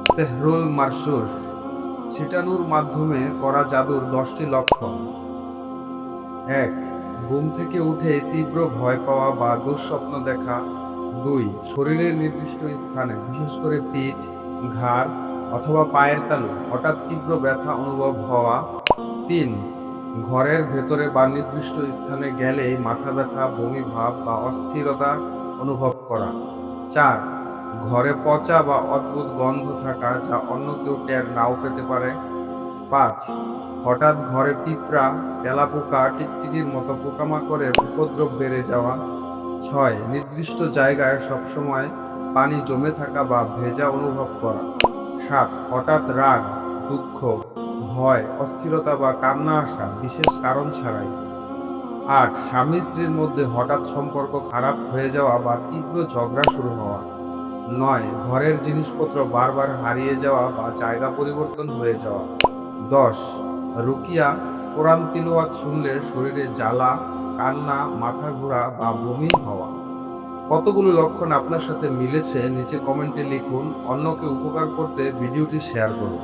সেহরুল মারসুস ছিটানোর মাধ্যমে করা জাদুর 10টি লক্ষণ। 1. ঘুম থেকে উঠে তীব্র ভয় পাওয়া বা দুঃস্বপ্ন দেখা। 2. শরীরের নির্দিষ্ট স্থানে বিশেষ করে পিঠ, ঘাড় অথবা পায়ের তালু হঠাৎ তীব্র ব্যথা অনুভব হওয়া। 3. ঘরের ভেতরে বা নির্দিষ্ট স্থানে গেলেই মাথা ব্যথা, বমি ভাব বা অস্থিরতা অনুভব করা। 4. ঘরে পচা বা অদ্ভুত গন্ধ থাকা যা অন্য কেউ টের নাও পেতে পারে। 5. হঠাৎ ঘরে পিঁপড়া, তেলাপোকা, টিকটিকির মতো পোকামাকড়ের উপদ্রব বেড়ে যাওয়া। 6. নির্দিষ্ট জায়গায় সবসময় পানি জমে থাকা বা ভেজা অনুভব করা। 7. হঠাৎ রাগ, দুঃখ, ভয়, অস্থিরতা বা কান্না আসা বিশেষ কারণ ছাড়াই। 8. স্বামী স্ত্রীর মধ্যে হঠাৎ সম্পর্ক খারাপ হয়ে যাওয়া বা তীব্র ঝগড়া শুরু হওয়া। 9. ঘরের জিনিসপত্র বারবার হারিয়ে যাওয়া বা জায়গা পরিবর্তন হয়ে যাওয়া। 10. রুকিয়া কোরআন তিলাওয়াত শুনলে শরীরে জ্বালা, কান্না, মাথা ঘোরা বা বমি হওয়া। কতগুলো লক্ষণ আপনার সাথে মিলেছে নিচে কমেন্টে লিখুন। অন্যকে উপকার করতে ভিডিওটি শেয়ার করুন।